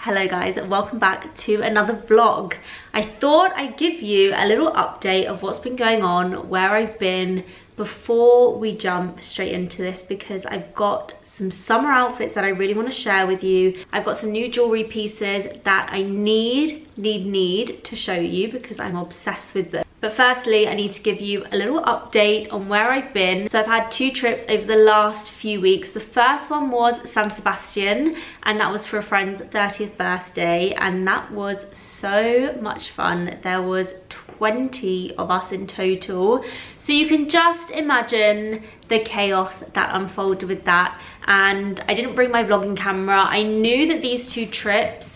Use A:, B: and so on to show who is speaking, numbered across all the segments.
A: Hello guys, and welcome back to another vlog. I thought I'd give you a little update of what's been going on, where I've been, before we jump straight into this, because I've got some summer outfits that I really want to share with you. I've got some new jewellery pieces that I need to show you because I'm obsessed with them. But firstly, I need to give you a little update on where I've been. So I've had 2 trips over the last few weeks. The first one was San Sebastian, and that was for a friend's 30th birthday, and that was so much fun. There was 20 of us in total. So you can just imagine the chaos that unfolded with that. And I didn't bring my vlogging camera. I knew that these 2 trips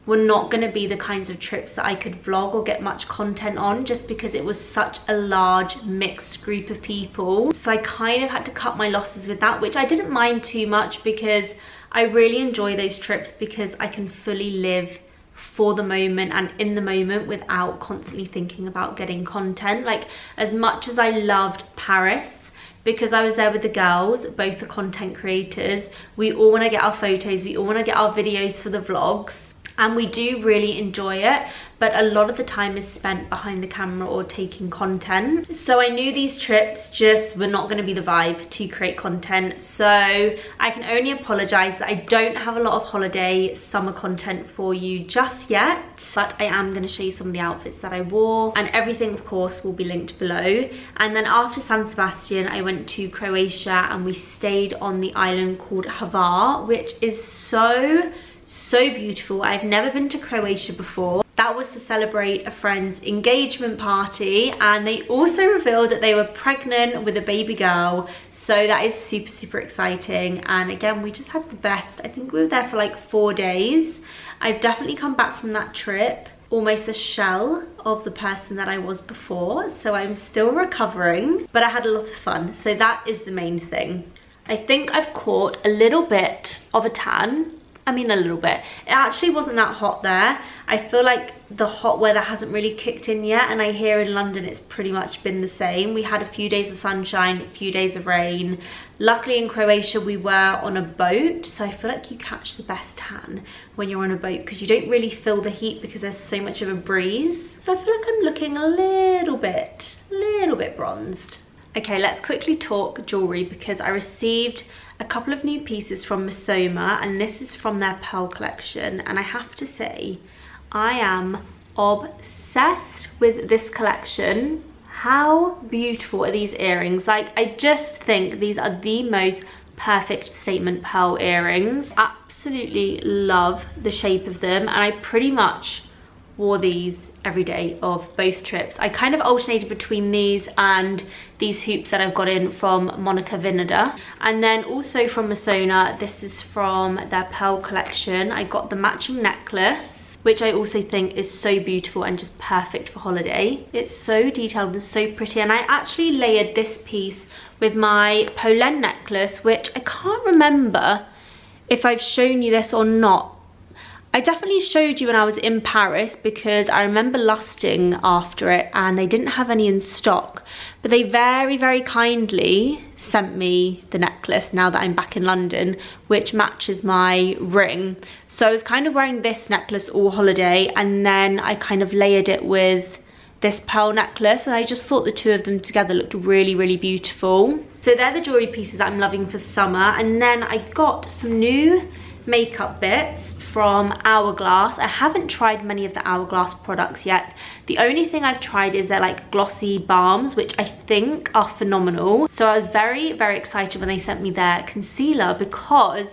A: were not going to be the kinds of trips that I could vlog or get much content on, just because it was such a large mixed group of people. So I kind of had to cut my losses with that, which I didn't mind too much because I really enjoy those trips because I can fully live for the moment and in the moment without constantly thinking about getting content. Like, as much as I loved Paris, because I was there with the girls, both the content creators, we all want to get our photos, we all want to get our videos for the vlogs. And we do really enjoy it, but a lot of the time is spent behind the camera or taking content. So I knew these trips just were not going to be the vibe to create content. So I can only apologise that I don't have a lot of holiday summer content for you just yet. But I am going to show you some of the outfits that I wore, and everything of course will be linked below. And then after San Sebastian, I went to Croatia and we stayed on the island called Hvar, which is so beautiful. I've never been to Croatia before. That was to celebrate a friend's engagement party, and they also revealed that they were pregnant with a baby girl, so that is super exciting. And again, we just had the best. I think we were there for like 4 days. I've definitely come back from that trip almost a shell of the person that I was before, so I'm still recovering, but I had a lot of fun, so that is the main thing. I think I've caught a little bit of a tan. I mean, a little bit. It actually wasn't that hot there. I feel like the hot weather hasn't really kicked in yet, and I hear in London it's pretty much been the same. We had a few days of sunshine, a few days of rain. Luckily in Croatia we were on a boat, so I feel like you catch the best tan when you're on a boat because you don't really feel the heat because there's so much of a breeze. So I feel like I'm looking a little bit bronzed. Okay, let's quickly talk jewellery because I received a couple of new pieces from Missoma, and this is from their pearl collection, and I have to say I am obsessed with this collection. How beautiful are these earrings? Like, I just think these are the most perfect statement pearl earrings. Absolutely love the shape of them, and I pretty much wore these every day of both trips. I kind of alternated between these and these hoops that I've got in from Monica Vinader. And then also from Missona, this is from their pearl collection. I got the matching necklace, which I also think is so beautiful and just perfect for holiday. It's so detailed and so pretty, and I actually layered this piece with my Polo necklace, which I can't remember if I've shown you this or not. I definitely showed you when I was in Paris because I remember lusting after it and they didn't have any in stock, but they very kindly sent me the necklace now that I'm back in London, which matches my ring. So I was kind of wearing this necklace all holiday, and then I kind of layered it with this pearl necklace, and I just thought the two of them together looked really beautiful. So they're the jewellery pieces that I'm loving for summer. And then I got some new makeup bits from Hourglass. I haven't tried many of the Hourglass products yet. The only thing I've tried is their like glossy balms, which I think are phenomenal. So I was very excited when they sent me their concealer because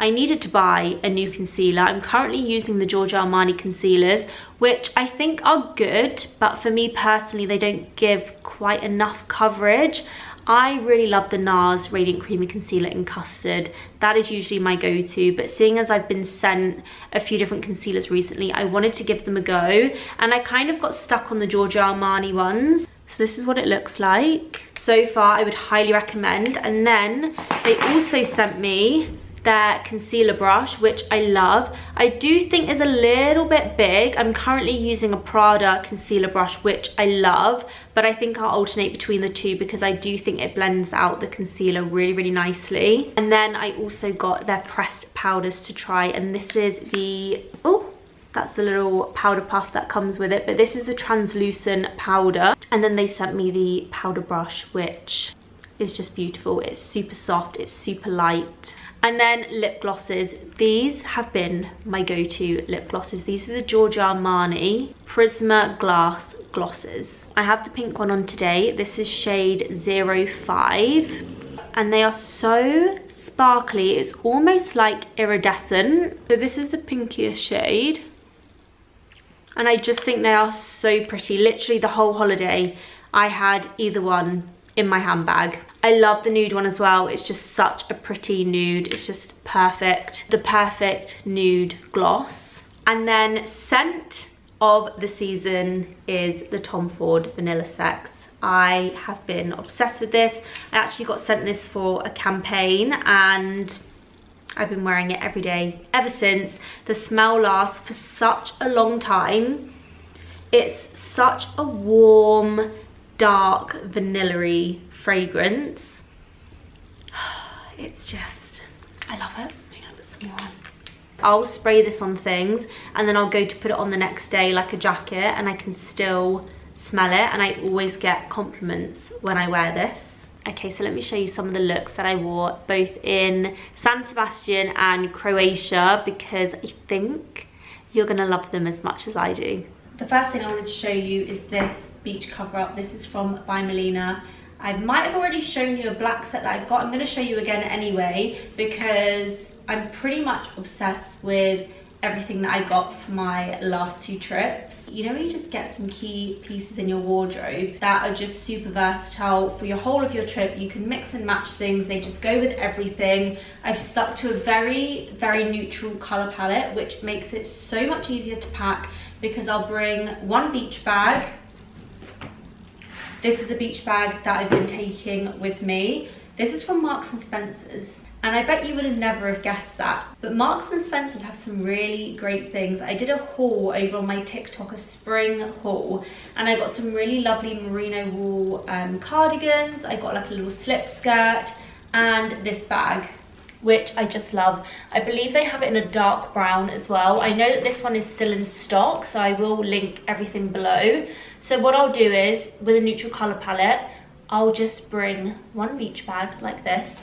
A: I needed to buy a new concealer. I'm currently using the Giorgio Armani concealers, which I think are good, but for me personally they don't give quite enough coverage. I really love the NARS Radiant Creamy Concealer in Custard. That is usually my go-to, but seeing as I've been sent a few different concealers recently, I wanted to give them a go, and I kind of got stuck on the Giorgio Armani ones. So this is what it looks like. So far, I would highly recommend. And then they also sent me their concealer brush, which I love. I do think is a little bit big. I'm currently using a Prada concealer brush, which I love, but I think I'll alternate between the two because I do think it blends out the concealer really, really nicely. And then I also got their pressed powders to try, and this is the, oh, that's the little powder puff that comes with it, but this is the translucent powder. And then they sent me the powder brush, which is just beautiful. It's super soft, it's super light. And then lip glosses. These have been my go-to lip glosses. These are the Giorgio Armani Prisma Glass glosses. I have the pink one on today. This is shade 05. And they are so sparkly. It's almost like iridescent. So this is the pinkier shade. And I just think they are so pretty. Literally the whole holiday, I had either one in my handbag. I love the nude one as well. It's just such a pretty nude. It's just perfect. The perfect nude gloss. And then scent of the season is the Tom Ford Vanilla Sex. I have been obsessed with this. I actually got sent this for a campaign and I've been wearing it every day ever since. The smell lasts for such a long time. It's such a warm, dark, vanilla-y fragrance. It's just, I love it. I'm gonna put some more on. I'll spray this on things and then I'll go to put it on the next day like a jacket and I can still smell it, and I always get compliments when I wear this. Okay, so let me show you some of the looks that I wore both in San Sebastian and Croatia because I think you're gonna love them as much as I do. The first thing I wanted to show you is this beach cover up. This is from By Melina. I might have already shown you a black set that I've got. I'm going to show you again anyway because I'm pretty much obsessed with everything that I got for my last two trips. You know, you just get some key pieces in your wardrobe that are just super versatile for your whole of your trip. You can mix and match things. They just go with everything. I've stuck to a very, very neutral color palette, which makes it so much easier to pack because I'll bring one beach bag. This is the beach bag that I've been taking with me. This is from Marks and Spencer's. And I bet you would have never have guessed that. But Marks and Spencer's have some really great things. I did a haul over on my TikTok, a spring haul. And I got some really lovely merino wool cardigans. I got like a little slip skirt and this bag, which I just love. I believe they have it in a dark brown as well. I know that this one is still in stock, so I will link everything below. So what I'll do is, with a neutral color palette, I'll just bring one beach bag like this.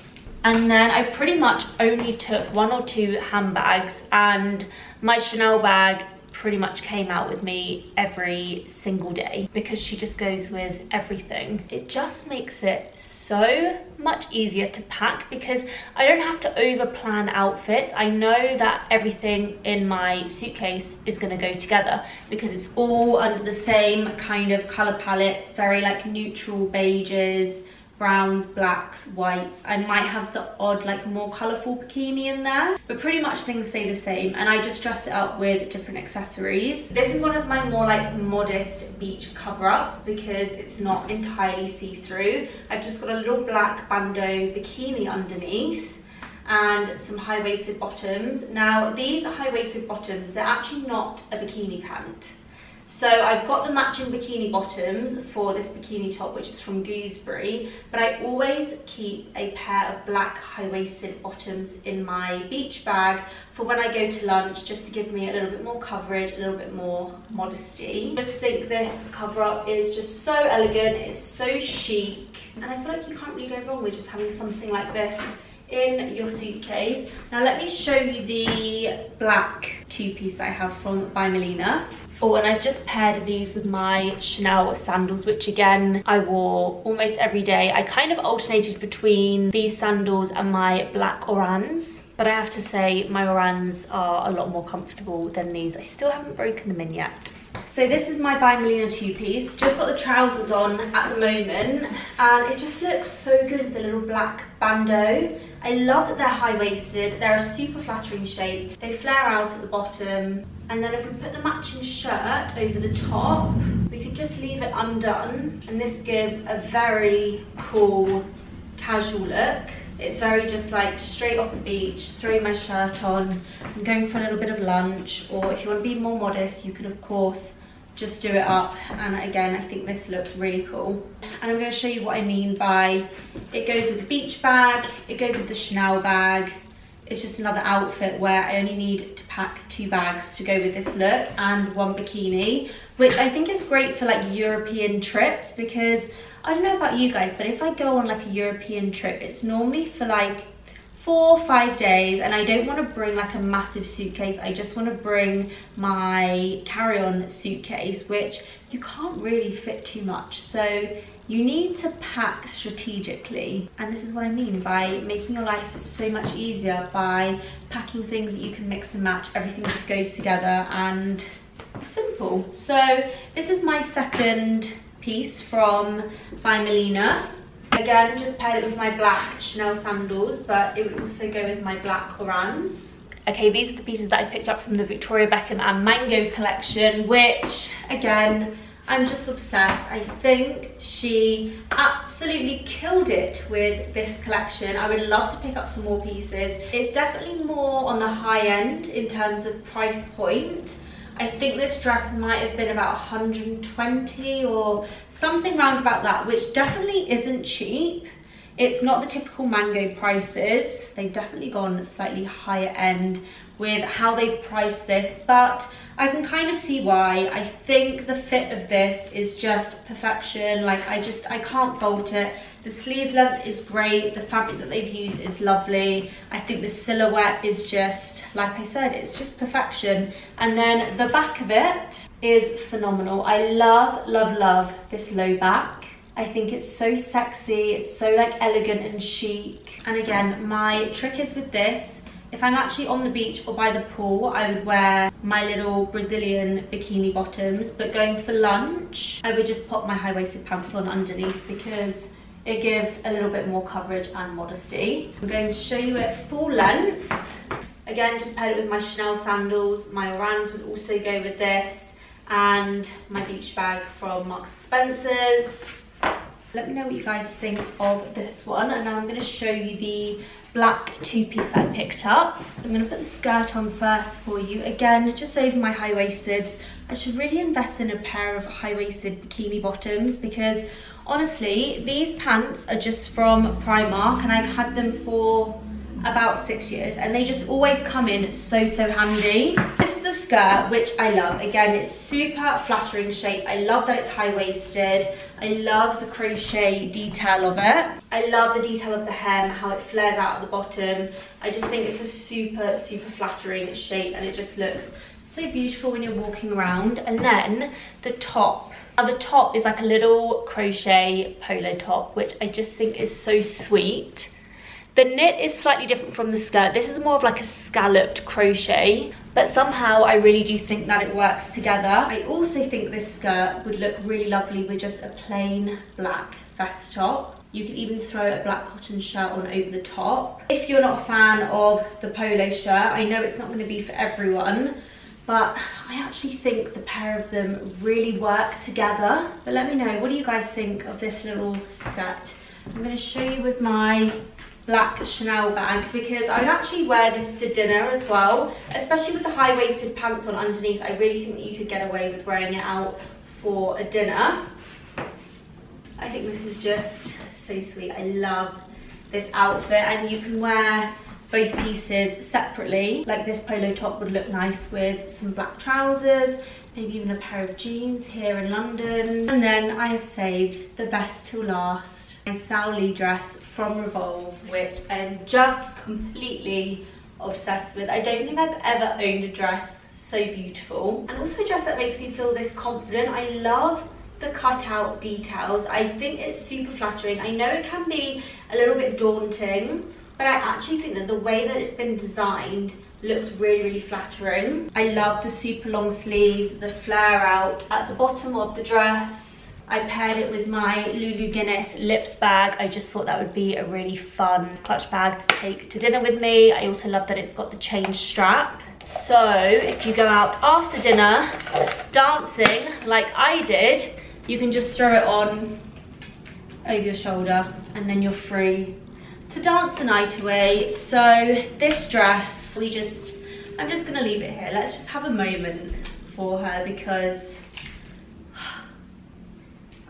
A: And then I pretty much only took one or two handbags, and my Chanel bag pretty much came out with me every single day because she just goes with everything. It just makes it so much easier to pack because I don't have to over plan outfits. I know that everything in my suitcase is going to go together because it's all under the same kind of color palette. It's very like neutral beiges, browns, blacks, whites. I might have the odd like more colourful bikini in there, but pretty much things stay the same, and I just dress it up with different accessories. This is one of my more like modest beach cover-ups because it's not entirely see-through. I've just got a little black bandeau bikini underneath and some high-waisted bottoms. Now these are high-waisted bottoms, they're actually not a bikini pant. So I've got the matching bikini bottoms for this bikini top, which is from Gooseberry, but I always keep a pair of black high-waisted bottoms in my beach bag for when I go to lunch, just to give me a little bit more coverage, a little bit more modesty. I just think this cover-up is just so elegant, it's so chic, and I feel like you can't really go wrong with just having something like this in your suitcase. Now let me show you the black two-piece that I have from By Melina. Oh, and I've just paired these with my Chanel sandals, which again, I wore almost every day. I kind of alternated between these sandals and my black Orans, but I have to say my Orans are a lot more comfortable than these. I still haven't broken them in yet. So this is my By Melina two-piece. Just got the trousers on at the moment, and it just looks so good with the little black bandeau. I love that they're high-waisted. They're a super flattering shape. They flare out at the bottom. And then if we put the matching shirt over the top, we could just leave it undone. And this gives a very cool, casual look. It's very just like straight off the beach, throwing my shirt on, I'm going for a little bit of lunch, or if you want to be more modest, you could of course just do it up. And again, I think this looks really cool. And I'm going to show you what I mean by it goes with the beach bag, it goes with the Chanel bag. It's just another outfit where I only need to pack 2 bags to go with this look and 1 bikini, which I think is great for like European trips, because I don't know about you guys, but if I go on like a European trip, it's normally for like 4 or 5 days, and I don't want to bring like a massive suitcase. I just want to bring my carry-on suitcase, which you can't really fit too much. So you need to pack strategically, and this is what I mean by making your life so much easier by packing things that you can mix and match. Everything just goes together and it's simple. So this is my second piece from by Melina. Again, just paired it with my black Chanel sandals, but it would also go with my black Orans. Okay, these are the pieces that I picked up from the Victoria Beckham and Mango collection, which again, I'm just obsessed. I think she absolutely killed it with this collection. I would love to pick up some more pieces. It's definitely more on the high end in terms of price point. I think this dress might have been about 120 or something round about that, which definitely isn't cheap. It's not the typical Mango prices. They've definitely gone slightly higher end with how they've priced this, but I can kind of see why. I think the fit of this is just perfection. Like I can't fault it. The sleeve length is great. The fabric that they've used is lovely. I think the silhouette is just, like I said, it's just perfection. And then the back of it is phenomenal. I love, love, love this low back. I think it's so sexy. It's so like elegant and chic. And again, my trick is with this, if I'm actually on the beach or by the pool, I would wear my little Brazilian bikini bottoms, but going for lunch, I would just pop my high-waisted pants on underneath because it gives a little bit more coverage and modesty. I'm going to show you it full length. Again, just paired it with my Chanel sandals. My Orans would also go with this, and my beach bag from Marks & Spencer's. Let me know what you guys think of this one. And now I'm going to show you the black 2-piece that I picked up. I'm going to put the skirt on first for you. Again, just over my high-waisteds. I should really invest in a pair of high-waisted bikini bottoms, because honestly, these pants are just from Primark and I've had them for about 6 years and they just always come in so handy. This is the skirt, which I love. Again, it's super flattering shape. I love that it's high-waisted. I love the crochet detail of it. I love the detail of the hem, how it flares out at the bottom. I just think it's a super flattering shape and it just looks so beautiful when you're walking around. And then the top. Now the top is like a little crochet polo top, which I just think is so sweet. The knit is slightly different from the skirt. This is more of like a scalloped crochet, but somehow I really do think that it works together. I also think this skirt would look really lovely with just a plain black vest top. You could even throw a black cotton shirt on over the top. If you're not a fan of the polo shirt, I know it's not going to be for everyone, but I actually think the pair of them really work together. But let me know, what do you guys think of this little set? I'm going to show you with my black Chanel bag, because I would actually wear this to dinner as well, especially with the high-waisted pants on underneath. I really think that you could get away with wearing it out for a dinner. I think this is just so sweet. I love this outfit, and you can wear both pieces separately. Like this polo top would look nice with some black trousers, maybe even a pair of jeans here in London. And then I have saved the best till last, my Sally dress from Revolve, which I am just completely obsessed with. I don't think I've ever owned a dress so beautiful, and also a dress that makes me feel this confident. I love the cutout details. I think it's super flattering. I know it can be a little bit daunting, but I actually think that the way that it's been designed looks really flattering. I love the super long sleeves, the flare out at the bottom of the dress. I paired it with my Lulu Guinness Lips bag. I just thought that would be a really fun clutch bag to take to dinner with me. I also love that it's got the chain strap. So if you go out after dinner dancing like I did, you can just throw it on over your shoulder and then you're free to to dance the night away. So this dress, I'm just gonna leave it here. Let's just have a moment for her because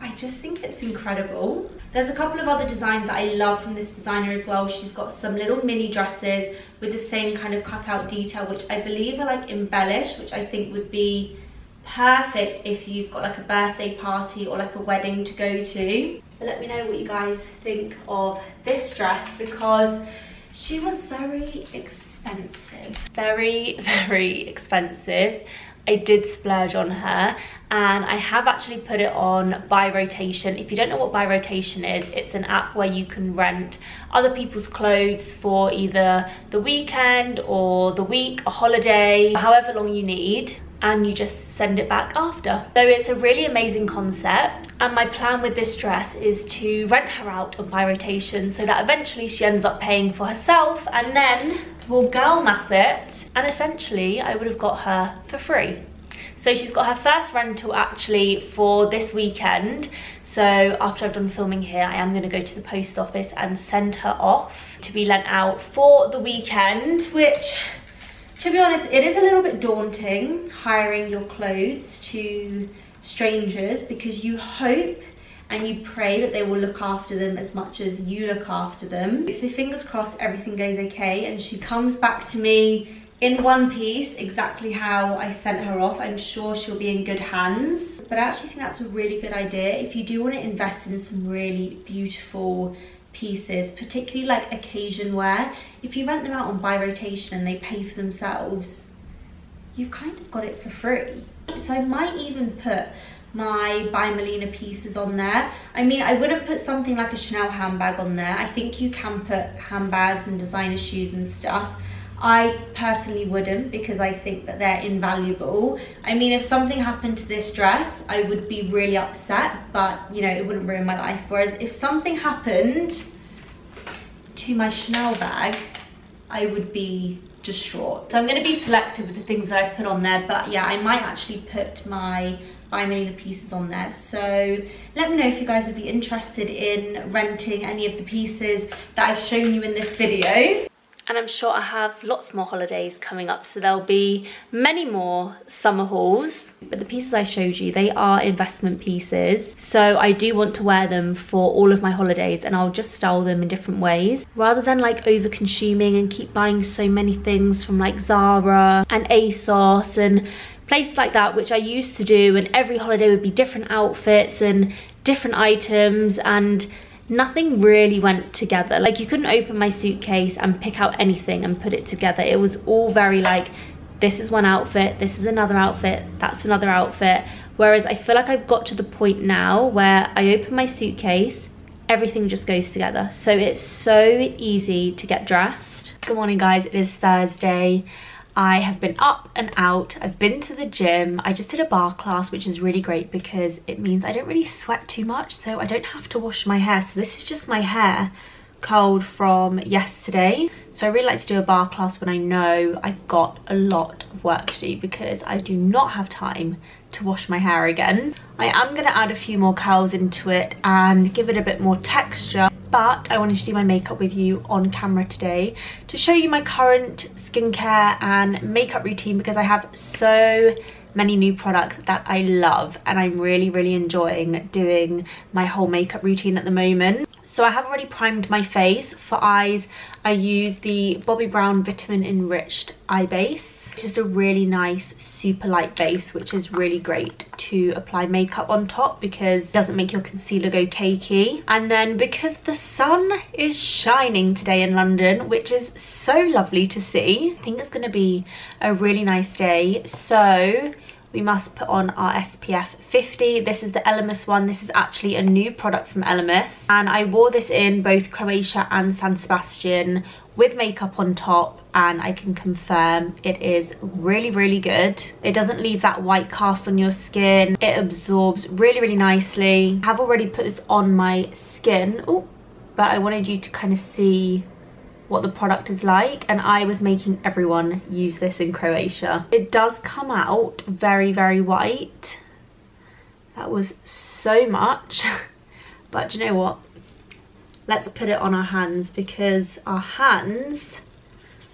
A: I just think it's incredible. There's a couple of other designs that I love from this designer as well. She's got some little mini dresses with the same kind of cutout detail, which I believe are like embellished, which I think would be perfect if you've got like a birthday party or like a wedding to go to. But let me know what you guys think of this dress because she was very expensive. Very, very expensive. I did splurge on her, and I have actually put it on Buy Rotation. If you don't know what Buy Rotation is, it's an app where you can rent other people's clothes for either the weekend or the week, a holiday, however long you need, and you just send it back after. So it's a really amazing concept, and my plan with this dress is to rent her out on Buy Rotation so that eventually she ends up paying for herself, and then we'll girl math it, and essentially I would have got her for free. So she's got her first rental actually for this weekend. So after I've done filming here, I am going to go to the post office and send her off to be lent out for the weekend, which, to be honest, it is a little bit daunting hiring your clothes to strangers because you hope and you pray that they will look after them as much as you look after them. So fingers crossed everything goes okay and she comes back to me in one piece exactly how I sent her off. I'm sure she'll be in good hands. But I actually think that's a really good idea if you do want to invest in some really beautiful pieces, particularly like occasion wear. If you rent them out on Buy Rotation and they pay for themselves, you've kind of got it for free. So I might even put my By Melina pieces on there. I mean, I wouldn't put something like a Chanel handbag on there. I think you can put handbags and designer shoes and stuff. I personally wouldn't because I think that they're invaluable. I mean, if something happened to this dress, I would be really upset, but you know, it wouldn't ruin my life. Whereas if something happened to my Chanel bag, I would be distraught. So I'm going to be selective with the things that I put on there, but yeah, I might actually put my By Melina pieces on there. So let me know if you guys would be interested in renting any of the pieces that I've shown you in this video. And I'm sure I have lots more holidays coming up, so there'll be many more summer hauls. But the pieces I showed you, they are investment pieces. So I do want to wear them for all of my holidays, and I'll just style them in different ways. Rather than like over consuming and keep buying so many things from like Zara and ASOS and places like that, which I used to do, and every holiday would be different outfits and different items, and nothing really went together. Like, you couldn't open my suitcase and pick out anything and put it together. It was all very like, this is one outfit, this is another outfit, that's another outfit. Whereas I feel like I've got to the point now where I open my suitcase, everything just goes together. So it's so easy to get dressed. Good morning guys, it is Thursday. I have been up and out. I've been to the gym. I just did a bar class, which is really great because it means I don't really sweat too much, so I don't have to wash my hair. So this is just my hair curled from yesterday. So I really like to do a bar class when I know I've got a lot of work to do because I do not have time to wash my hair again. I am going to add a few more curls into it and give it a bit more texture. But I wanted to do my makeup with you on camera today to show you my current skincare and makeup routine because I have so many new products that I love and I'm really enjoying doing my whole makeup routine at the moment. So I have already primed my face. For eyes, I use the Bobbi Brown Vitamin Enriched Eye Base. It's just a really nice, super light base, which is really great to apply makeup on top because it doesn't make your concealer go cakey. And then because the sun is shining today in London, which is so lovely to see, I think it's going to be a really nice day. So we must put on our SPF 50. This is the Elemis one. This is actually a new product from Elemis. And I wore this in both Croatia and San Sebastian with makeup on top, and I can confirm it is really good. It doesn't leave that white cast on your skin. It absorbs really nicely. I have already put this on my skin, but I wanted you to kind of see what the product is like, and I was making everyone use this in Croatia. It does come out very white. That was so much, but you know what? let's put it on our hands, because our hands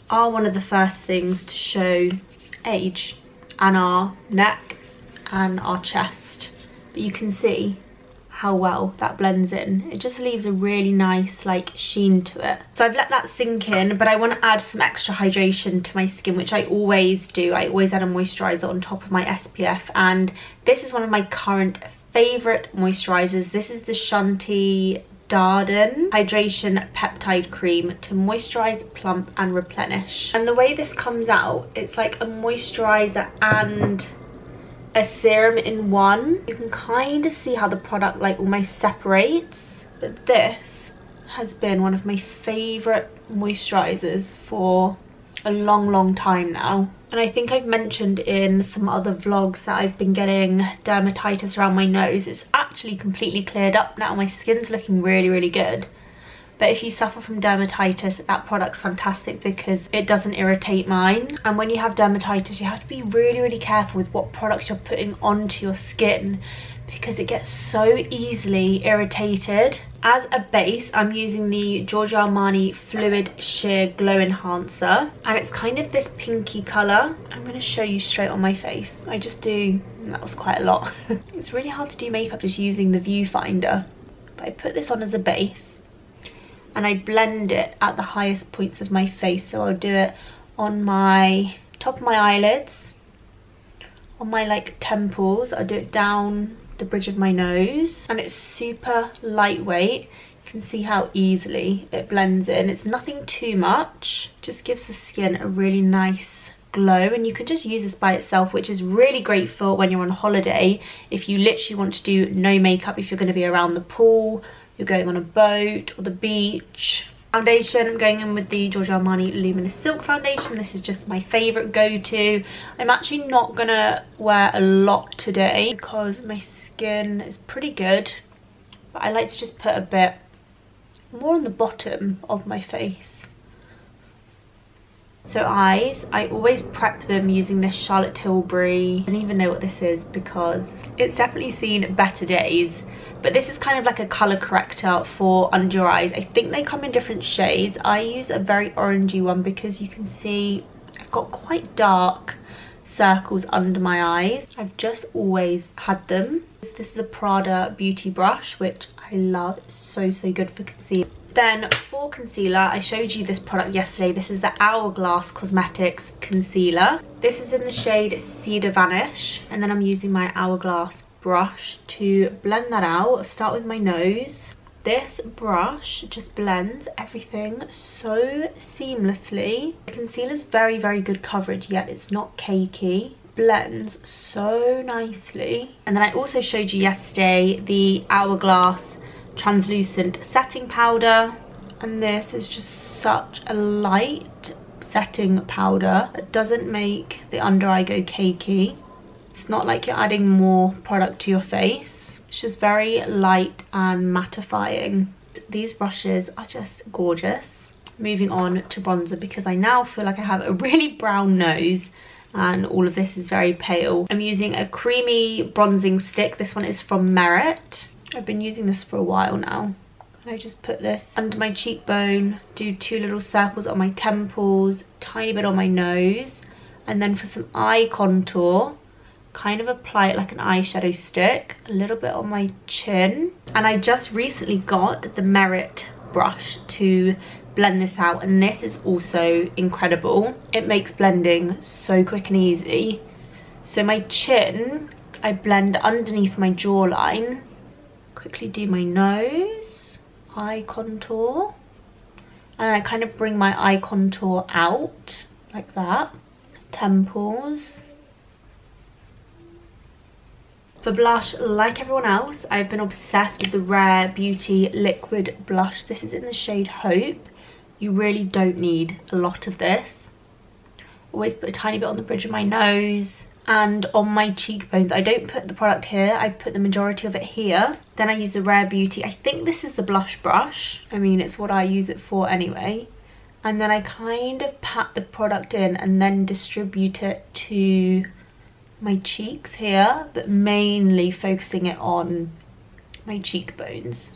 A: are one of the first things to show age, and our neck and our chest. But you can see how well that blends in. It just leaves a really nice like sheen to it. So I've let that sink in, but I want to add some extra hydration to my skin, which I always do. I always add a moisturizer on top of my SPF, and this is one of my current favorite moisturizers. This is the Shanti Darden Hydration Peptide Cream to moisturize, plump and replenish. And the way this comes out, it's like a moisturizer and a serum in one. You can kind of see how the product like almost separates, but this has been one of my favorite moisturizers for a long time now. And I think I've mentioned in some other vlogs that I've been getting dermatitis around my nose. It's actually completely cleared up now. My skin's looking really good. But if you suffer from dermatitis, that product's fantastic because it doesn't irritate mine. And when you have dermatitis, you have to be really careful with what products you're putting onto your skin, because it gets so easily irritated. As a base, I'm using the Giorgio Armani Fluid Sheer Glow Enhancer, and it's kind of this pinky colour. I'm going to show you straight on my face. I just do, that was quite a lot. It's really hard to do makeup just using the viewfinder. But I put this on as a base, and I blend it at the highest points of my face. So I'll do it on my top of my eyelids, on my like temples. I'll do it down the bridge of my nose, and it's super lightweight. You can see how easily it blends in. It's nothing too much, just gives the skin a really nice glow. And you can just use this by itself, which is really great for when you're on holiday, if you literally want to do no makeup, if you're going to be around the pool, you're going on a boat or the beach. Foundation, I'm going in with the Giorgio Armani Luminous Silk Foundation. This is just my favourite go-to. I'm actually not gonna wear a lot today because my skin is pretty good, but I like to just put a bit more on the bottom of my face. So eyes, I always prep them using this Charlotte Tilbury. I don't even know what this is because it's definitely seen better days. But this is kind of like a colour corrector for under your eyes. I think they come in different shades. I use a very orangey one because you can see I've got quite dark circles under my eyes. I've just always had them. This is a Prada beauty brush, which I love. It's so good for concealer. Then for concealer, I showed you this product yesterday. This is the Hourglass Cosmetics Concealer. This is in the shade Cedar Vanish. And then I'm using my Hourglass brush to blend that out. Start with my nose. This brush just blends everything so seamlessly. The concealer's very good coverage, yet it's not cakey. Blends so nicely. And then I also showed you yesterday the Hourglass Translucent Setting Powder, and this is just such a light setting powder that doesn't make the under eye go cakey. It's not like you're adding more product to your face. It's just very light and mattifying. These brushes are just gorgeous. Moving on to bronzer, because I now feel like I have a really brown nose and all of this is very pale. I'm using a creamy bronzing stick. This one is from Merit. I've been using this for a while now. And I just put this under my cheekbone, do 2 little circles on my temples, tiny bit on my nose, and then for some eye contour, kind of apply it like an eyeshadow stick, a little bit on my chin. And I just recently got the Merit brush to blend this out, and this is also incredible. It makes blending so quick and easy. So my chin, I blend underneath my jawline, quickly do my nose, eye contour, and I kind of bring my eye contour out like that. Temples. For blush, like everyone else, I've been obsessed with the Rare Beauty Liquid Blush. This is in the shade Hope. You really don't need a lot of this. Always put a tiny bit on the bridge of my nose and on my cheekbones. I don't put the product here, I put the majority of it here. Then I use the Rare Beauty, I think this is the blush brush. I mean, it's what I use it for anyway. And then I kind of pat the product in and then distribute it to my cheeks here, but mainly focusing it on my cheekbones.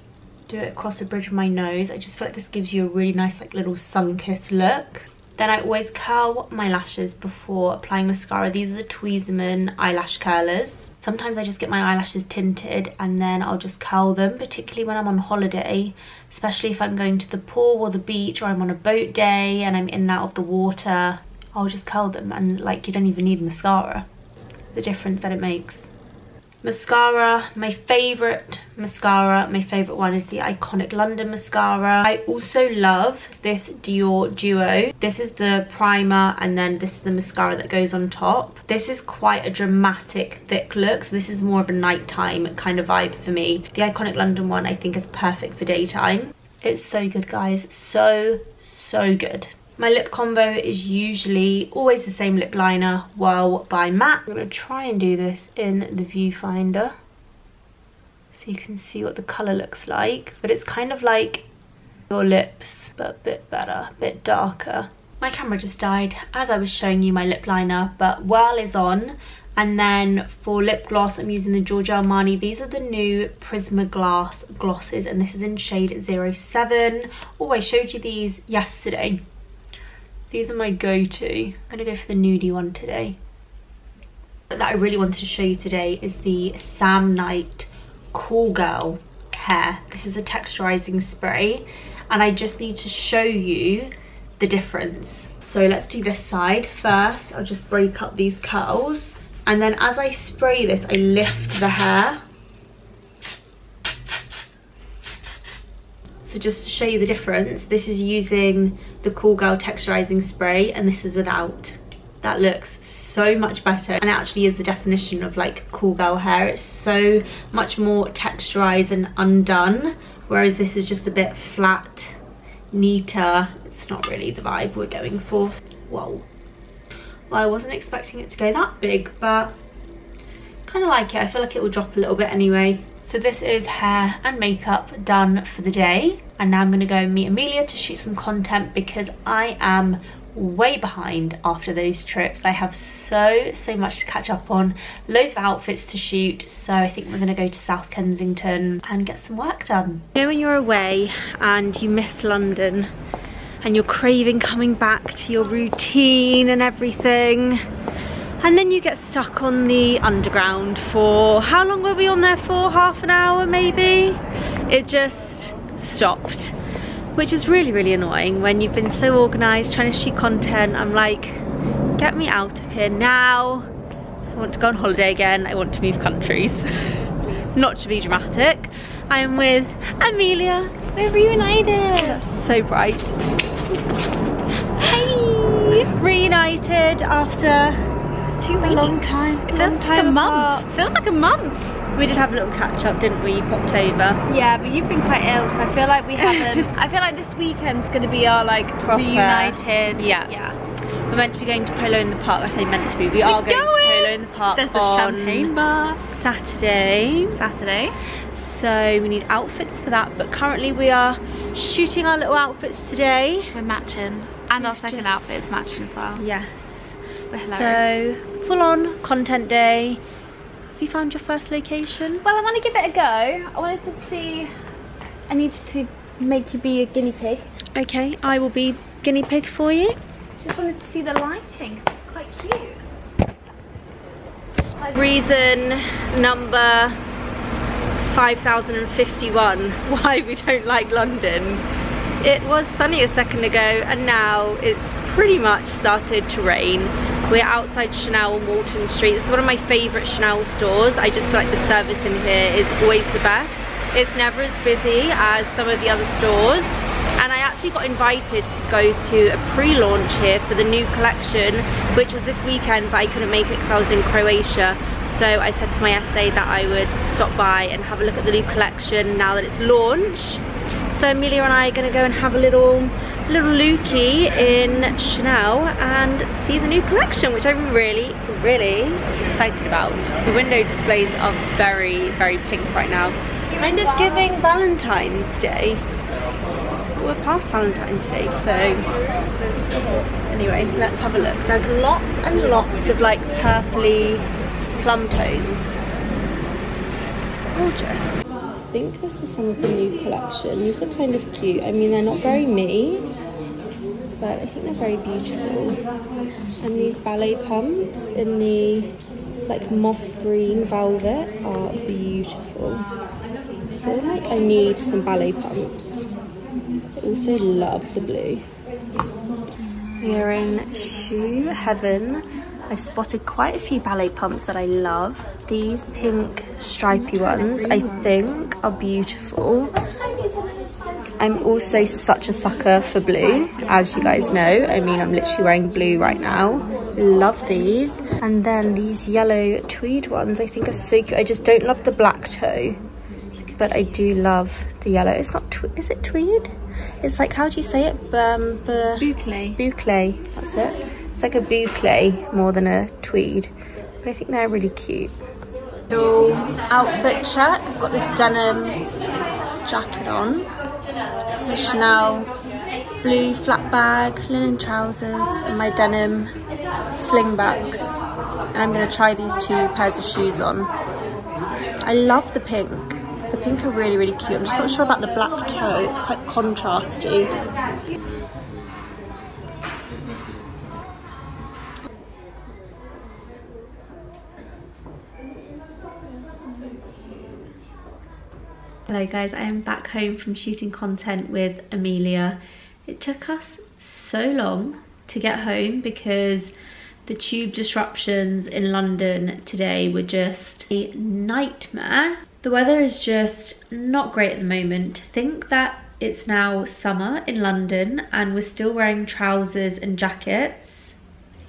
A: do it across the bridge of my nose. I just feel like this gives you a really nice like little sun-kissed look. Then I always curl my lashes before applying mascara. These are the Tweezerman eyelash curlers. Sometimes I just get my eyelashes tinted and then I'll just curl them, particularly when I'm on holiday, especially if I'm going to the pool or the beach, or I'm on a boat day and I'm in and out of the water. I'll just curl them, and like, you don't even need mascara. The difference that it makes. Mascara, my favourite one is the Iconic London mascara. I also love this Dior Duo. This is the primer and then this is the mascara that goes on top. This is quite a dramatic thick look, so this is more of a nighttime kind of vibe for me. The Iconic London one I think is perfect for daytime. It's so good, guys, so good. My lip combo is usually always the same lip liner, Well by MAC. I'm going to try and do this in the viewfinder so you can see what the colour looks like. But it's kind of like your lips, but a bit better, a bit darker. My camera just died as I was showing you my lip liner, but Well is on. And then for lip gloss, I'm using the Giorgio Armani. These are the new Prismaglass glosses, and this is in shade 07. Oh, I showed you these yesterday. These are my go-to. I'm gonna go for the nudie one today. That I really wanted to show you today is the Sam Knight Cool Girl hair. This is a texturizing spray, and I just need to show you the difference. So let's do this side first. I'll just break up these curls, and then as I spray this, I lift the hair. So just to show you the difference, this is using the Cool Girl texturizing spray and this is without. That looks so much better, and it actually is the definition of like Cool Girl hair. It's so much more texturized and undone, whereas this is just a bit flat, neater. It's not really the vibe we're going for. Whoa. Well, I wasn't expecting it to go that big, but kind of like it. I feel like it will drop a little bit anyway. So this is hair and makeup done for the day, and now I'm going to go and meet Amelia to shoot some content because I am way behind after those trips. I have so much to catch up on, loads of outfits to shoot, so I think we're going to go to South Kensington and get some work done. You know when you're away and you miss London and you're craving coming back to your routine and everything, and then you get stuck on the underground for, how long were we on there for? Half an hour maybe? It just stopped, which is really annoying when you've been so organised trying to shoot content. I'm like, get me out of here now. I want to go on holiday again. I want to move countries. Not to be dramatic. I am with Amelia. We're reunited. So bright. Hey! Reunited after a long time. It feels like a month. Feels like a month. We did have a little catch up, didn't we? You popped over. Yeah, but you've been quite ill, so I feel like we haven't. I feel like this weekend's gonna be our like proper reunited. Yeah. We're meant to be going to Polo in the Park. I say meant to be. We are going to Polo in the Park. There's a champagne bar. Saturday. So we need outfits for that, but currently we are shooting our little outfits today. We're matching, and our second outfit is matching as well. Yes. We're hilarious. So full on content day. Have you found your first location? Well, I want to give it a go. I wanted to see, I needed to make you be a guinea pig. Okay, I will be guinea pig for you. Just wanted to see the lighting, because it's quite cute. Reason number 5051 why we don't like London. It was sunny a second ago and now it's pretty much started to rain. We're outside Chanel on Walton Street. This is one of my favourite Chanel stores. I just feel like the service in here is always the best. It's never as busy as some of the other stores. And I actually got invited to go to a pre-launch here for the new collection, which was this weekend, but I couldn't make it because I was in Croatia. So I said to my essay that I would stop by and have a look at the new collection now that it's launched. So Amelia and I are going to go and have a little lookie in Chanel and see the new collection, which I'm really excited about. The window displays are very pink right now. It's kind of giving Valentine's Day. We're past Valentine's Day, so anyway, let's have a look. There's lots and lots of like purpley plum tones. Gorgeous. think this is some of the new collection. These are kind of cute. I mean, they're not very me, but I think they're very beautiful. And these ballet pumps in the like moss green velvet are beautiful. I feel like I need some ballet pumps. I also love the blue. We are in shoe heaven. I've spotted quite a few ballet pumps that I love. These pink stripy ones I think are beautiful. I'm also such a sucker for blue, as you guys know. I mean, I'm literally wearing blue right now. Love these. And then these yellow tweed ones I think are so cute. I just don't love the black toe, but I do love the yellow. It's not tweed, is it tweed? It's like, how do you say it?
B: Boucle.
A: Boucle, that's it. It's like a boucle more than a tweed, but I think they're really cute. So, outfit check. I've got this denim jacket on, my Chanel blue flat bag, linen trousers, and my denim slingbacks. And I'm going to try these 2 pairs of shoes on. I love the pink. The pink are really, really cute. I'm just not sure about the black toe. It's quite contrasty. Hello guys, I am back home from shooting content with Amelia. It took us so long to get home because the tube disruptions in London today were just a nightmare. The weather is just not great at the moment. To think that it's now summer in London and we're still wearing trousers and jackets.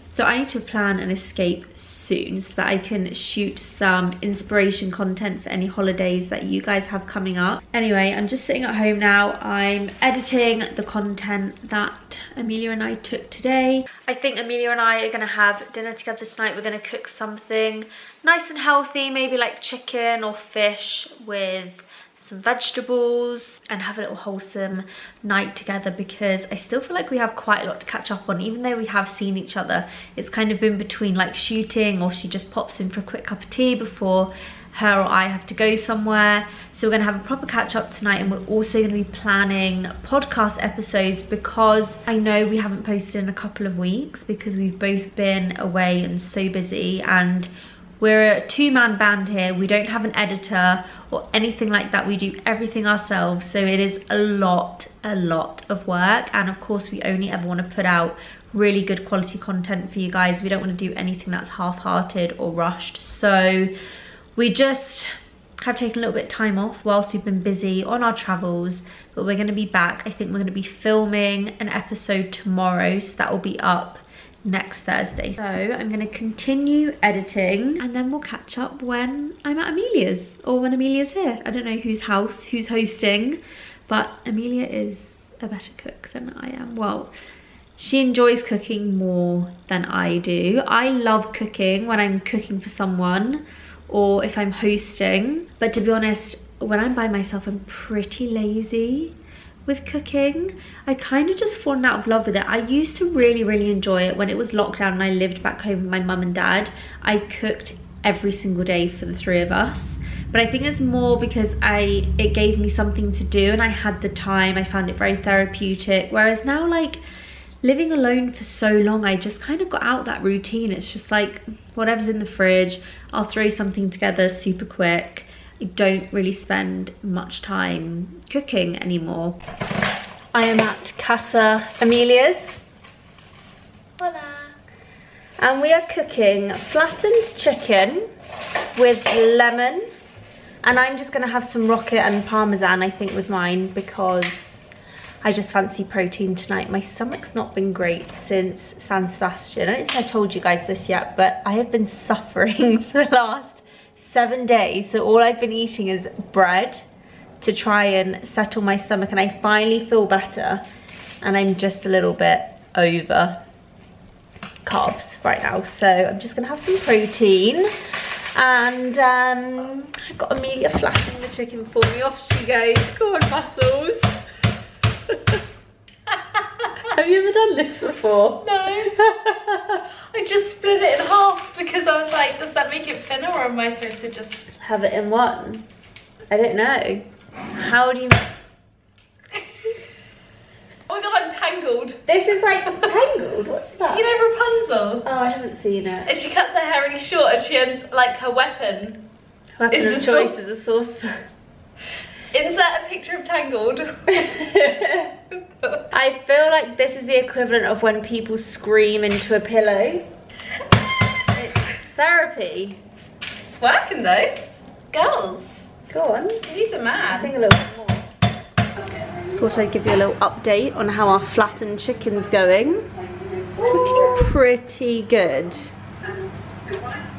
A: So I need to plan an escape soon so that I can shoot some inspiration content for any holidays that you guys have coming up. Anyway, I'm just sitting at home now. I'm editing the content that Amelia and I took today. I think Amelia and I are gonna have dinner together tonight. We're gonna cook something nice and healthy, maybe like chicken or fish with some vegetables, and have a little wholesome night together because I still feel like we have quite a lot to catch up on. Even though we have seen each other, it's kind of been between like shooting, or she just pops in for a quick cup of tea before her or I have to go somewhere. So we're gonna have a proper catch up tonight, and we're also gonna be planning podcast episodes because I know we haven't posted in a couple of weeks because we've both been away and so busy, and we're a 2-man band here. We don't have an editor or anything like that. We do everything ourselves. So it is a lot of work. And of course, we only ever want to put out really good quality content for you guys. We don't want to do anything that's half-hearted or rushed. So we just have taken a little bit of time off whilst we've been busy on our travels. But we're going to be back. I think we're going to be filming an episode tomorrow. So that will be up next Thursday. So I'm going to continue editing and then we'll catch up when I'm at Amelia's or when Amelia's here. I don't know whose house, who's hosting, but Amelia is a better cook than I am. Well, she enjoys cooking more than I do. I love cooking when I'm cooking for someone or if I'm hosting, but to be honest, when I'm by myself, I'm pretty lazy with cooking. I kind of just fallen out of love with it. I used to really enjoy it when it was lockdown and I lived back home with my mum and dad. I cooked every single day for the 3 of us, but I think it's more because it gave me something to do and I had the time. I found it very therapeutic, whereas now, like, living alone for so long, I just kind of got out that routine. It's just like whatever's in the fridge, I'll throw something together super quick. I don't really spend much time cooking anymore. I am at Casa Amelia's. Hola. And we are cooking flattened chicken with lemon. And I'm just gonna have some rocket and parmesan, I think, with mine because I just fancy protein tonight. My stomach's not been great since San Sebastian. I don't think I told you guys this yet, but I have been suffering for the last 7 days, so all I've been eating is bread to try and settle my stomach, and I finally feel better, and I'm just a little bit over carbs right now, so I'm just gonna have some protein. And I've got Amelia flattening the chicken for me. Off she goes. Go on, muscles. Have you ever done this before? No. I just split it in half because I was like, does that make it thinner, or am I supposed to just have it in one? I don't know. How do you...
B: Oh my god, I'm tangled.
A: This is like tangled. What's that?
B: You know Rapunzel?
A: Oh, I haven't seen it.
B: And she cuts her hair really short and she ends, like, her weapon.
A: Weapon of choice is a saucepan.
B: Insert a picture of Tangled.
A: I feel like this is the equivalent of when people scream into a pillow. It's therapy.
B: It's working though. Girls.
A: Go on.
B: These are mad.
A: I think a little bit more. Thought I'd give you a little update on how our flattened chicken's going. It's looking pretty good.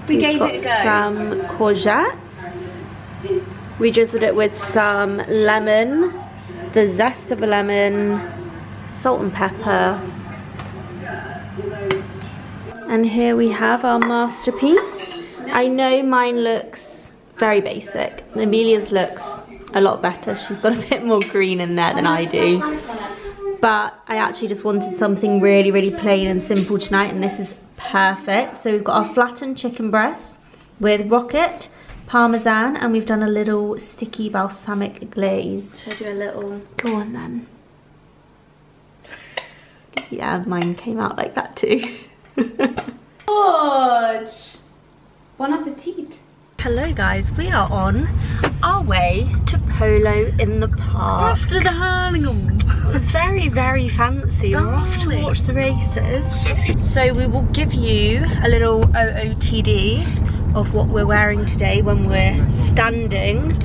B: We gave it a go.
A: Some courgettes. We drizzled it with some lemon, the zest of a lemon, salt and pepper. And here we have our masterpiece. I know mine looks very basic. Amelia's looks a lot better. She's got a bit more green in there than I do. But I actually just wanted something really, really plain and simple tonight, and this is perfect. So we've got our flattened chicken breast with rocket, parmesan, and we've done a little sticky balsamic glaze. Should I do a little? Go on then. Yeah, mine came out like that too. George! Bon appetit. Hello guys, we are on our way to Polo in the park.
B: We're off to the Hurlingham.
A: It was very, very fancy. We're off to watch the races. So we will give you a little OOTD of what we're wearing today when we're standing.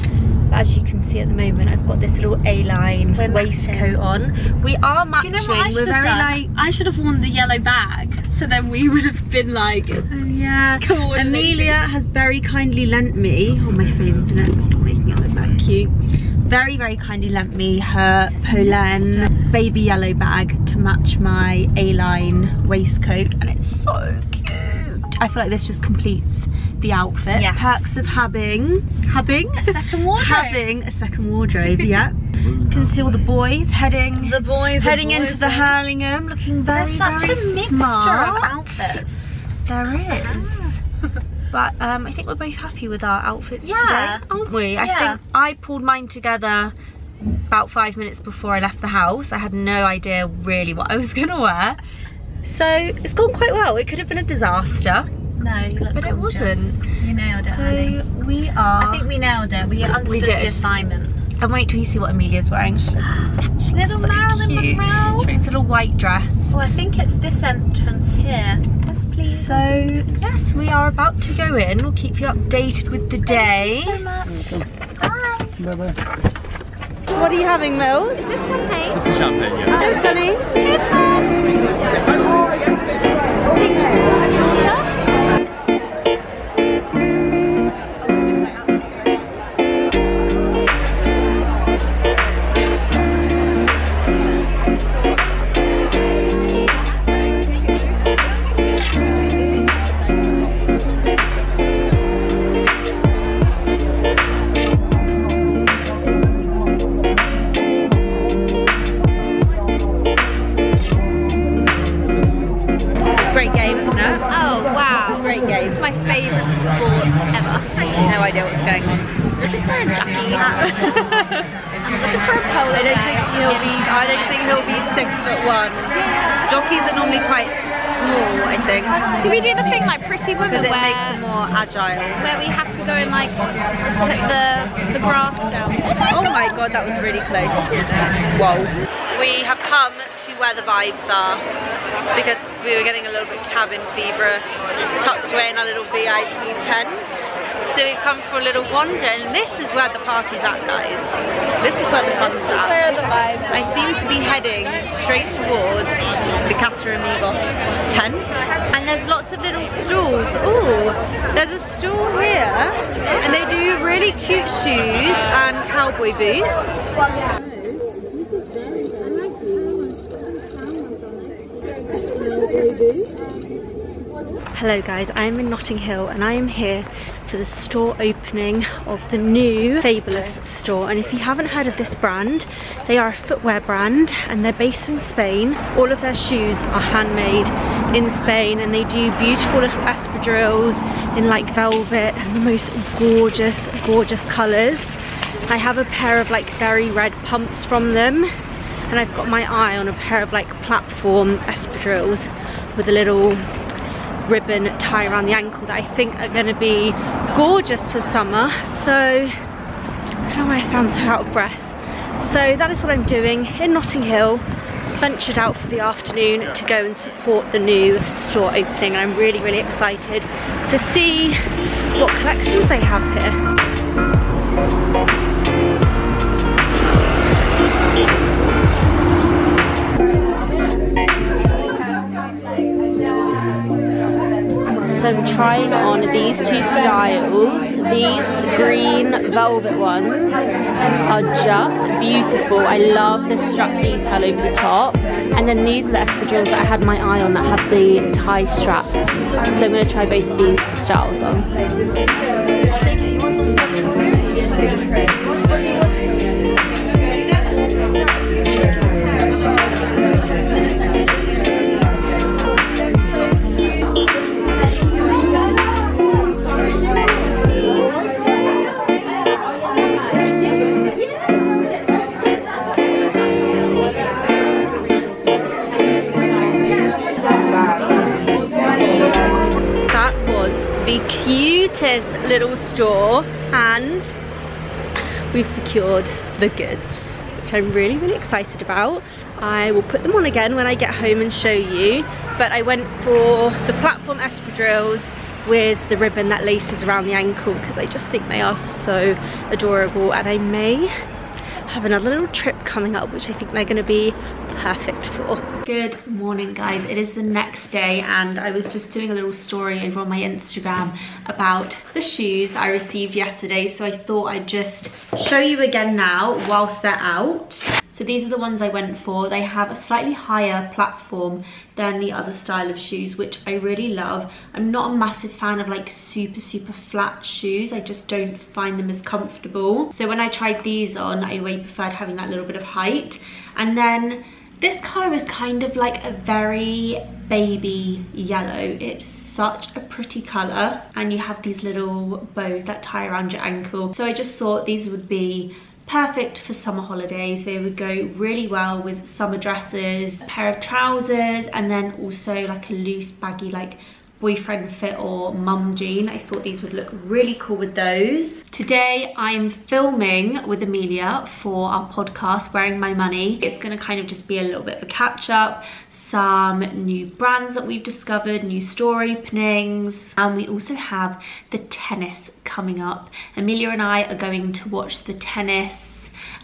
A: But as you can see at the moment, I've got this little A-line waistcoat on. We are matching.
B: Do you know what I should have done? I should have worn the yellow bag, so then we would have been like, oh yeah.
A: Amelia has very kindly lent me, oh my phone's in it, it's not making it look that cute. Very, very kindly lent me her Polen baby yellow bag to match my A-line waistcoat, and it's so cute. I feel like this just completes the outfit.
B: Yes.
A: Perks of having
B: a second wardrobe.
A: Having a second wardrobe, yeah. You can see all the boys heading into the Hurlingham, looking very,
B: There's such a mixture
A: smart.
B: of outfits.
A: There is. But I think we're both happy with our outfits today, aren't we? I think I pulled mine together about 5 minutes before I left the house. I had no idea really what I was gonna wear. So it's gone quite well. It could have been a disaster.
B: No, you look
A: but
B: gorgeous.
A: It wasn't.
B: You nailed it, honey.
A: So we are...
B: I think we nailed it. We understood the assignment.
A: And wait till you see what Amelia's wearing. She looks
B: little
A: so
B: Marilyn
A: cute.
B: Monroe.
A: She wears a little white dress.
B: Oh, I think it's this entrance here. Yes, please.
A: So, yes, we are about to go in. We'll keep you updated with the day.
B: Thank you so much. Bye.
C: Bye-bye.
A: What are you having, Mills?
B: Is this champagne?
C: This is champagne, yeah.
A: Cheers, honey.
B: Cheers, hon.
A: It's my favourite sport ever. Actually, no idea what's going on.
B: Looking for a jockey. Looking for a polo.
A: I don't think he'll be 6'1".
B: Yeah.
A: Jockeys are normally quite small, I think.
B: Do we do the thing like Pretty Women
A: because it makes them more agile?
B: Where we have to go and like put the grass down.
A: Oh my god, that was really close. Whoa. We have come to where the vibes are because we were getting a little bit cabin fever tucked away in our little VIP tent. So we've come for a little wander, and this is where the party's at, guys. This is where the fun's at.
B: Where are the vibes?
A: I seem to be heading straight towards the Casa Amigos tent, and there's lots of little stalls. Ooh, there's a stall here, and they do really cute shoes and cowboy boots. Hello guys, I am in Notting Hill and I am here for the store opening of the new Fabulous store. And if you haven't heard of this brand, they are a footwear brand and they're based in Spain. All of their shoes are handmade in Spain and they do beautiful little espadrilles in like velvet and the most gorgeous, gorgeous colours. I have a pair of like very red pumps from them, and I've got my eye on a pair of like platform espadrilles with a little ribbon tie around the ankle that I think are going to be gorgeous for summer. So I don't know why I sound so out of breath. So that is what I'm doing in Notting Hill. Ventured out for the afternoon to go and support the new store opening, and I'm really, really excited to see what collections they have here. So I'm trying on these two styles. These green velvet ones are just beautiful. I love the strap detail over the top. And then these are the espadrilles that I had my eye on that have the tie strap. So I'm going to try both of these styles on. The cutest little store, and we've secured the goods, which I'm really, really excited about. I will put them on again when I get home and show you, but I went for the platform espadrilles with the ribbon that laces around the ankle because I just think they are so adorable, and I may have another little trip coming up which I think they're going to be perfect for. Good morning guys, it is the next day and I was just doing a little story over on my Instagram about the shoes I received yesterday, so I thought I'd just show you again now whilst they're out. So these are the ones I went for. They have a slightly higher platform than the other style of shoes, which I really love. I'm not a massive fan of like super flat shoes. I just don't find them as comfortable. So when I tried these on, I way preferred having that little bit of height. And then this colour is kind of like a very baby yellow. It's such a pretty colour, and you have these little bows that tie around your ankle. So I just thought these would be perfect for summer holidays. They would go really well with summer dresses, a pair of trousers, and then also like a loose baggy like boyfriend fit or mum jean. I thought these would look really cool with those. Today I'm filming with Amelia for our podcast, Wearing My Money. It's going to kind of just be a little bit of a catch up, some new brands that we've discovered, new store openings, and we also have the tennis coming up. Amelia and I are going to watch the tennis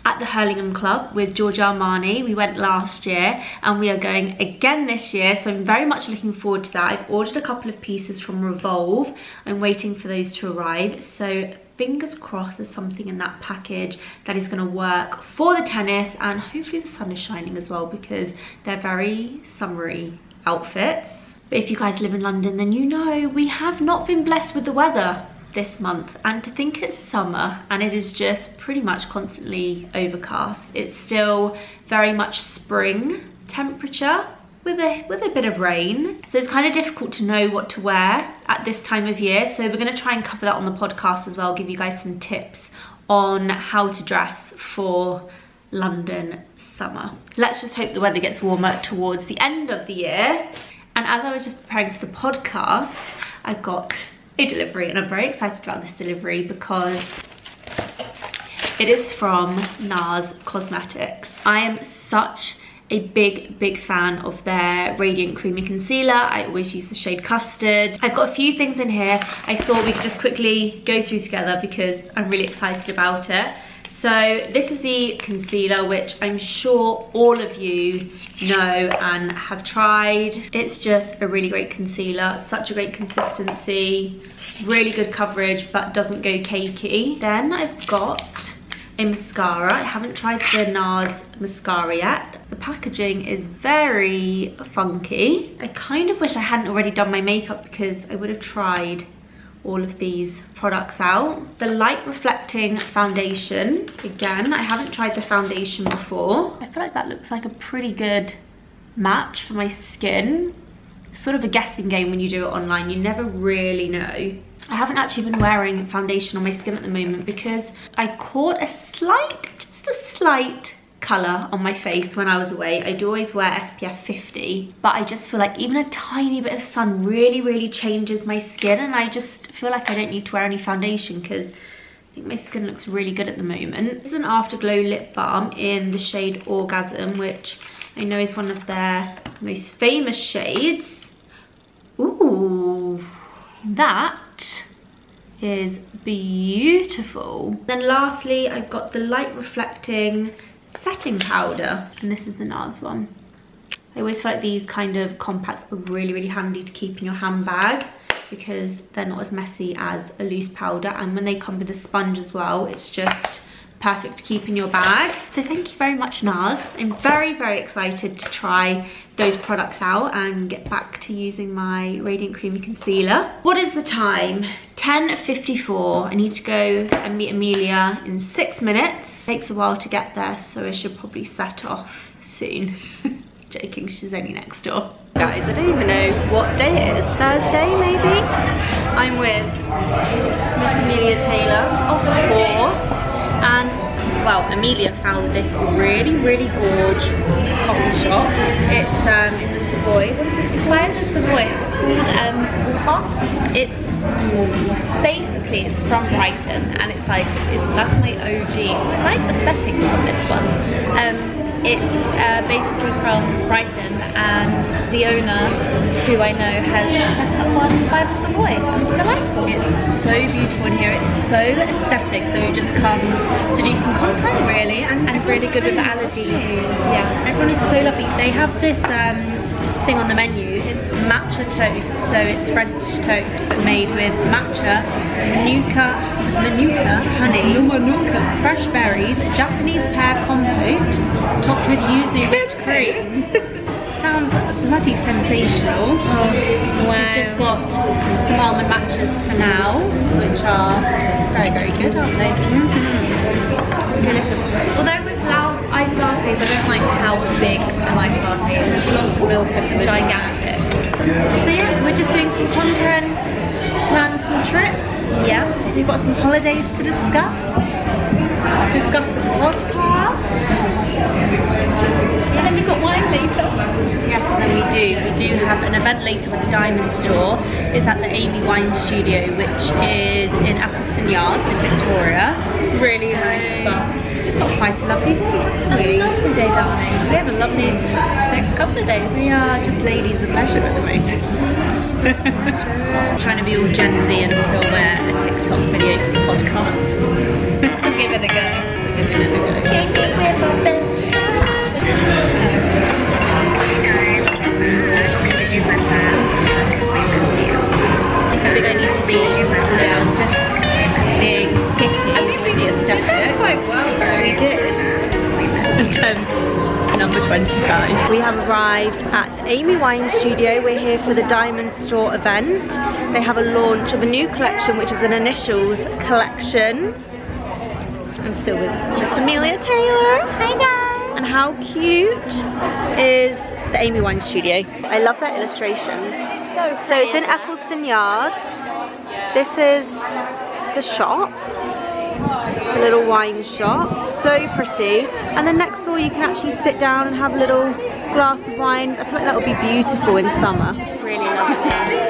A: at the Hurlingham Club with Giorgio Armani. We went last year and we are going again this year, so I'm very much looking forward to that. I've ordered a couple of pieces from Revolve. I'm waiting for those to arrive, so fingers crossed there's something in that package that is going to work for the tennis, and hopefully the sun is shining as well because they're very summery outfits. But if you guys live in London, then you know we have not been blessed with the weather this month, and to think it's summer and it is just pretty much constantly overcast. It's still very much spring temperature with a bit of rain, so it's kind of difficult to know what to wear at this time of year. So we're going to try and cover that on the podcast as well, give you guys some tips on how to dress for London summer. Let's just hope the weather gets warmer towards the end of the year. And as I was just preparing for the podcast, I got a delivery, and I'm very excited about this delivery because it is from NARS Cosmetics. I am such a big fan of their Radiant Creamy Concealer. I always use the shade Custard. I've got a few things in here I thought we could just quickly go through together because I'm really excited about it. So this is the concealer, which I'm sure all of you know and have tried. It's just a really great concealer, such a great consistency, really good coverage, but doesn't go cakey. Then I've got a mascara. I haven't tried the NARS mascara yet. The packaging is very funky. I kind of wish I hadn't already done my makeup because I would have tried all of these products out. The light reflecting foundation. Again, I haven't tried the foundation before. I feel like that looks like a pretty good match for my skin. It's sort of a guessing game when you do it online. You never really know. I haven't actually been wearing foundation on my skin at the moment because I caught a slight, just a slight colour on my face when I was away. I do always wear SPF 50, but I just feel like even a tiny bit of sun really changes my skin, and I just feel like I don't need to wear any foundation because I think my skin looks really good at the moment. This is an Afterglow lip balm in the shade Orgasm, which I know is one of their most famous shades. Ooh, that is beautiful. Then lastly, I've got the light reflecting setting powder, and this is the NARS one. I always feel like these kind of compacts are really handy to keep in your handbag because they're not as messy as a loose powder, and when they come with a sponge as well, it's just perfect to keep in your bag. So thank you very much, NARS. I'm very excited to try those products out and get back to using my Radiant Creamy Concealer. What is the time? 10:54. I need to go and meet Amelia in 6 minutes. Takes a while to get there, so I should probably set off soon. Joking, she's only next door. Guys, I don't even know what day it is. Thursday, maybe? I'm with Miss Amelia Taylor, of course. And, well, Amelia found this really gorge coffee shop. It's in the Savoy. What is it? Where is the Savoy? It's called Wolfos. It's from Brighton, and it's like, that's my OG. I like the settings on this one. It's basically from Brighton, and the owner, who I know, has set up one by the Savoy. It's delightful. It's so beautiful in here. It's so aesthetic. So we just come to do some content, really, and really good with allergies. Yeah, everyone is so lovely. They have this thing on the menu. It's matcha toast, so it's French toast made with matcha, manuka honey, fresh berries, Japanese pear compote, topped with yuzu whipped cream. Sounds bloody sensational. Oh, wow. We've just got some almond matchas for now, which are very good, aren't they? Delicious. Although with iced lattes, I don't like how big an iced latte is. There's lots of milk in them, gigantic. So yeah, we're just doing some content, plan some trips. Yeah, we've got some holidays to discuss the podcast, and then we've got wine later. Yes, and then we do have an event later with the Diamond Store. It's at the Amy Wine Studio, which is in Appleton Yards in Victoria. Really nice spot. We've got quite a lovely day, haven't we? A lovely day, darling. We have a lovely next couple of days. We are just ladies of leisure at the moment. Trying to be all Gen Z and film a TikTok video for the podcast. Give it a go. We're giving it a go. Kick it with my best shot. I think I need to be just being picky with the aesthetic. We did quite well though. We did. Attempt number 25. We have arrived at the Amy Wine Studio. We're here for the Diamond Store event. They have a launch of a new collection, which is an initials collection. I'm still with Miss Amelia Taylor. Hi guys. And how cute is the Amy Wine Studio? I love their illustrations. So it's in Eccleston Yards. This is the shop, the little wine shop. So pretty. And then next door you can actually sit down and have a little glass of wine. I feel like that would be beautiful in summer. It's really lovely.